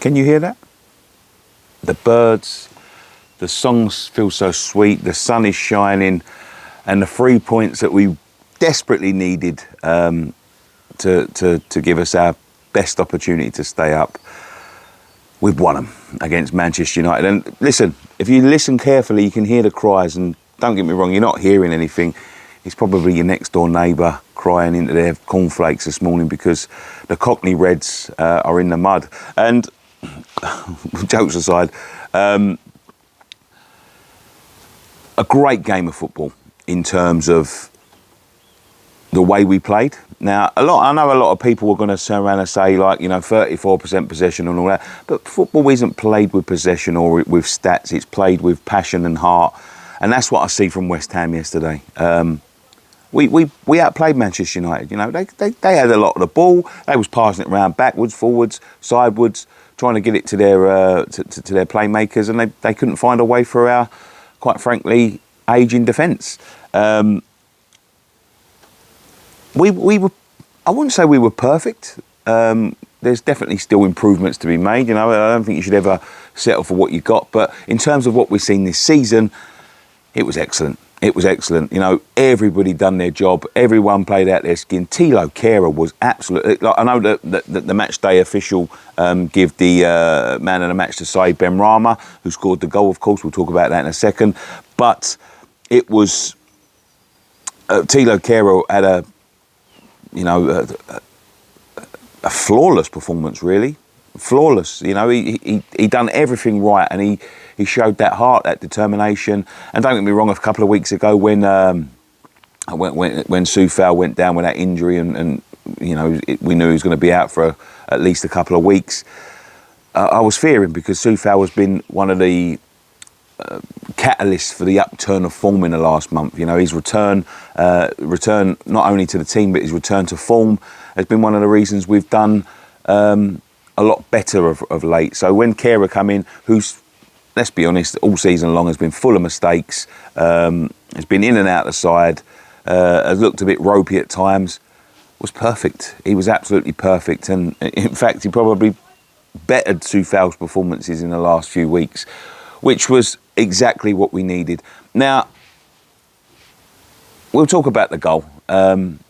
Can you hear that? The birds, the songs feel so sweet, the sun is shining, and the 3 points that we desperately needed to give us our best opportunity to stay up, we've won them against Manchester United. And listen, if you listen carefully, you can hear the cries, and don't get me wrong, you're not hearing anything. It's probably your next door neighbour crying into their cornflakes this morning because the Cockney Reds are in the mud. And jokes aside, a great game of football in terms of the way we played. Now, I know a lot of people were going to turn around and say, like, 34% possession and all that, but football isn't played with possession or with stats. It's played with passion and heart, and that's what I see from West Ham yesterday. We outplayed Manchester United. They had a lot of the ball. They was passing it around backwards, forwards, sidewards, trying to get it to their playmakers, and they couldn't find a way through our, quite frankly, ageing defence. We were, I wouldn't say we were perfect. There's definitely still improvements to be made. I don't think you should ever settle for what you got. But in terms of what we've seen this season, it was excellent. It was excellent. Everybody done their job. Everyone played out their skin. Thilo Kehrer was absolutely... I know that the match day official give the man of the match to Saeed Benrahma, who scored the goal, of course. We'll talk about that in a second. But it was... Thilo Kehrer had a flawless performance, really. Flawless. He done everything right, and he showed that heart, that determination. And don't get me wrong, a couple of weeks ago when Soufal went down with that injury, and we knew he was going to be out for at least a couple of weeks, I was fearing, because Soufal has been one of the catalyst for the upturn of form in the last month. His return not only to the team, but his return to form has been one of the reasons we've done a lot better of late. So when Kehrer come in, who's, let's be honest, all season long has been full of mistakes, has been in and out the side, has looked a bit ropey at times, was perfect. He was absolutely perfect, and in fact he probably bettered Soufal's performances in the last few weeks, which was exactly what we needed. Now, we'll talk about the goal. Man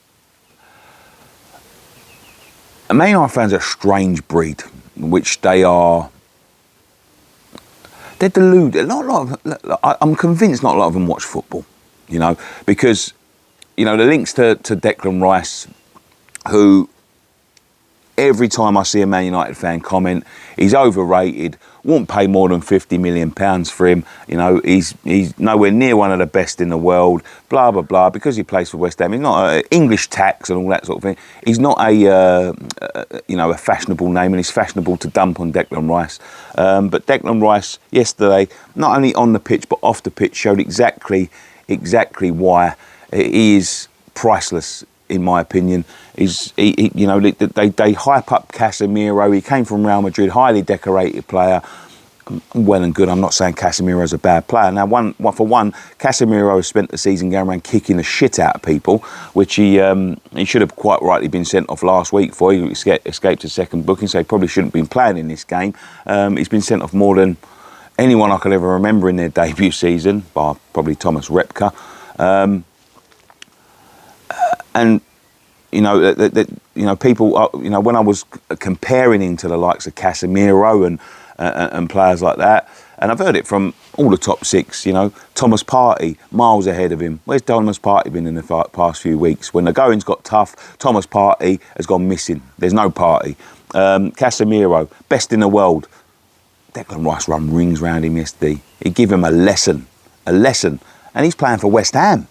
United fans are a strange breed, which they're deluded. I'm convinced not a lot of them watch football, because, the links to Declan Rice, who every time I see a Man United fan comment, he's overrated, won't pay more than £50 million for him, he's nowhere near one of the best in the world, blah, blah, blah, because he plays for West Ham. He's not English tax and all that sort of thing. He's not a fashionable name, and it's fashionable to dump on Declan Rice. But Declan Rice yesterday, not only on the pitch but off the pitch, showed exactly why he is priceless, in my opinion. They hype up Casemiro. He came from Real Madrid, highly decorated player. Well and good. I'm not saying Casemiro's a bad player. Now, for one, Casemiro has spent the season going around kicking the shit out of people, which he should have quite rightly been sent off last week for. He escaped a second booking, so he probably shouldn't have been playing in this game. He's been sent off more than anyone I could ever remember in their debut season, bar probably Thomas Repka. And people, when I was comparing him to the likes of Casemiro and players like that, and I've heard it from all the top six, Thomas Partey, miles ahead of him. Where's Thomas Partey been in the past few weeks? When the going's got tough, Thomas Partey has gone missing. There's no Partey. Casemiro, best in the world. Declan Rice run rings round him yesterday. He gave him a lesson, and he's playing for West Ham.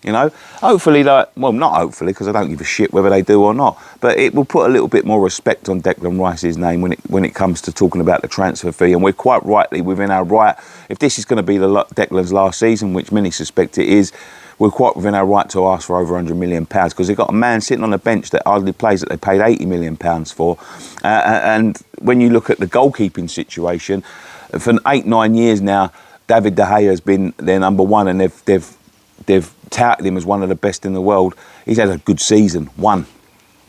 Hopefully, not hopefully, because I don't give a shit whether they do or not, but it will put a little bit more respect on Declan Rice's name when it comes to talking about the transfer fee. And we're quite rightly within our right, if this is going to be Declan's last season, which many suspect it is, we're quite within our right to ask for over £100 million, because they've got a man sitting on the bench that hardly plays, that they paid £80 million for. And when you look at the goalkeeping situation, for 8-9 years now, David De Gea has been their number one, and they've touted him as one of the best in the world. He's had a good season, one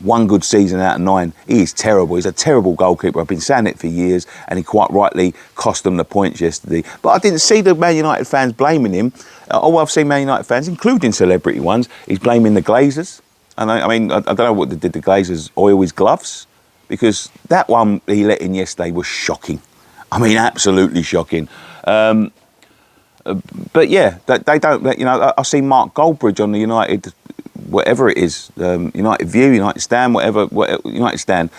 one good season out of 9. He is terrible. He's a terrible goalkeeper. I've been saying it for years, and he quite rightly cost them the points yesterday. But I didn't see the Man United fans blaming him. I've seen Man United fans, including celebrity ones, he's blaming the Glazers. And I don't know what did the Glazers oil his gloves, because that one he let in yesterday was shocking. I mean, absolutely shocking. But yeah, they don't. You know, I see Mark Goldbridge on the United, whatever it is, United View, United Stand, whatever United Stand,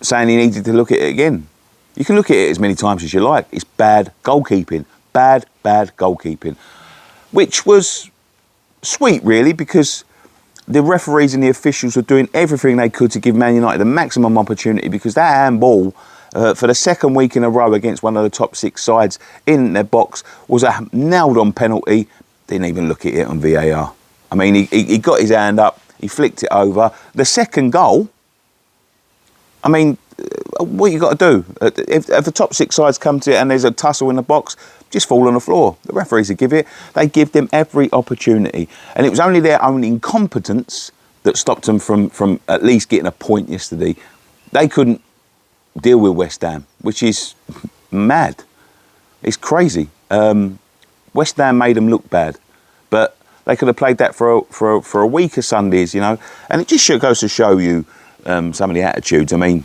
saying he needed to look at it again. You can look at it as many times as you like. It's bad goalkeeping, bad goalkeeping, which was sweet, really, because the referees and the officials were doing everything they could to give Man United the maximum opportunity, because that handball for the second week in a row against one of the top 6 sides in their box was a nailed-on penalty. Didn't even look at it on VAR. I mean, he got his hand up, he flicked it over. The second goal, I mean, what you got to do? If the top 6 sides come to it and there's a tussle in the box, just fall on the floor. The referees would give it. They give them every opportunity. And it was only their own incompetence that stopped them from at least getting a point yesterday. They couldn't deal with West Ham, which is mad. It's crazy. West Ham made them look bad, but they could have played that for a week of Sundays, you know. And it just goes to show you some of the attitudes. I mean,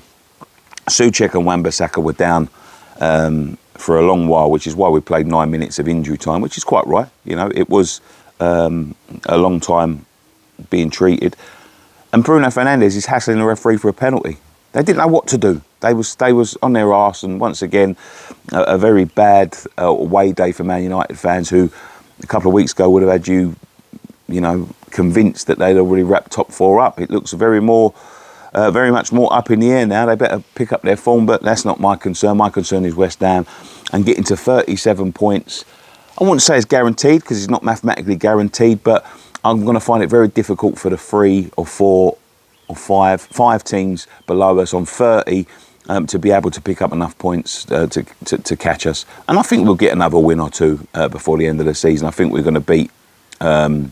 Souček and Wan-Bissaka were down for a long while, which is why we played 9 minutes of injury time, which is quite right. You know, it was a long time being treated. And Bruno Fernandes is hassling the referee for a penalty. They didn't know what to do. They was on their arse, and once again, a very bad away day for Man United fans, who a couple of weeks ago would have had you know, convinced that they'd already wrapped top 4 up. It looks very much more up in the air now. They better pick up their form, but that's not my concern. My concern is West Ham and getting to 37 points. I wouldn't say it's guaranteed, because it's not mathematically guaranteed, but I'm going to find it very difficult for the 3 or 4 or 5 teams below us on 30 to be able to pick up enough points to catch us. And I think we'll get another win or 2 before the end of the season. I think we're going to beat... we're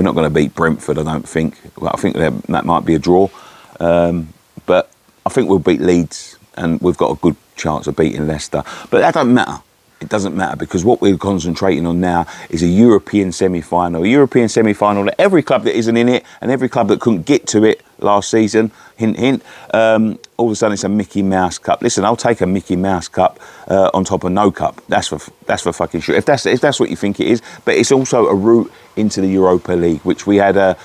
not going to beat Brentford, I don't think. Well, I think that might be a draw. But I think we'll beat Leeds, and we've got a good chance of beating Leicester. But that doesn't matter. It doesn't matter, because what we're concentrating on now is a European semi-final. A European semi-final that every club that isn't in it, and every club that couldn't get to it last season, hint, hint, all of a sudden it's a Mickey Mouse Cup. Listen, I'll take a Mickey Mouse Cup on top of no cup. That's for fucking sure. If that's what you think it is. But it's also a route into the Europa League, which we had a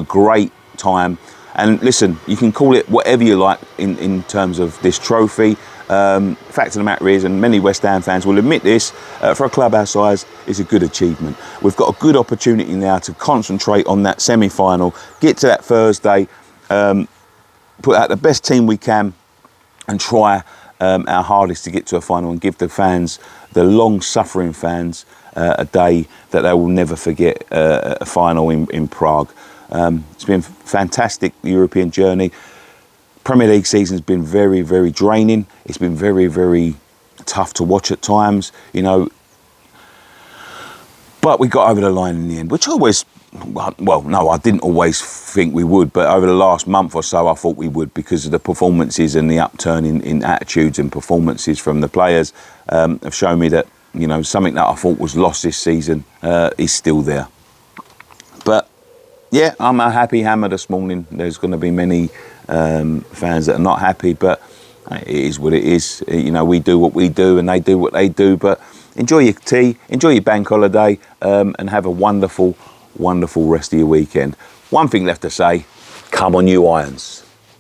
great time. And listen, you can call it whatever you like in terms of this trophy. Fact of the matter is, and many West Ham fans will admit this, for a club our size, is a good achievement. We've got a good opportunity now to concentrate on that semi-final, get to that Thursday, put out the best team we can, and try our hardest to get to a final and give the fans, the long-suffering fans, a day that they will never forget, a final in Prague. It's been fantastic, the European journey. Premier League season's been very, very draining. It's been very, very tough to watch at times, you know. But we got over the line in the end, which I didn't always think we would, but over the last month or so, I thought we would, because of the performances and the upturn in attitudes and performances from the players have shown me that, you know, something that I thought was lost this season is still there. But yeah, I'm a happy hammer this morning. There's going to be many fans that are not happy, but it is what it is. You know, we do what we do and they do what they do. But enjoy your tea, enjoy your bank holiday, and have a wonderful, wonderful rest of your weekend. One thing left to say, come on you Irons.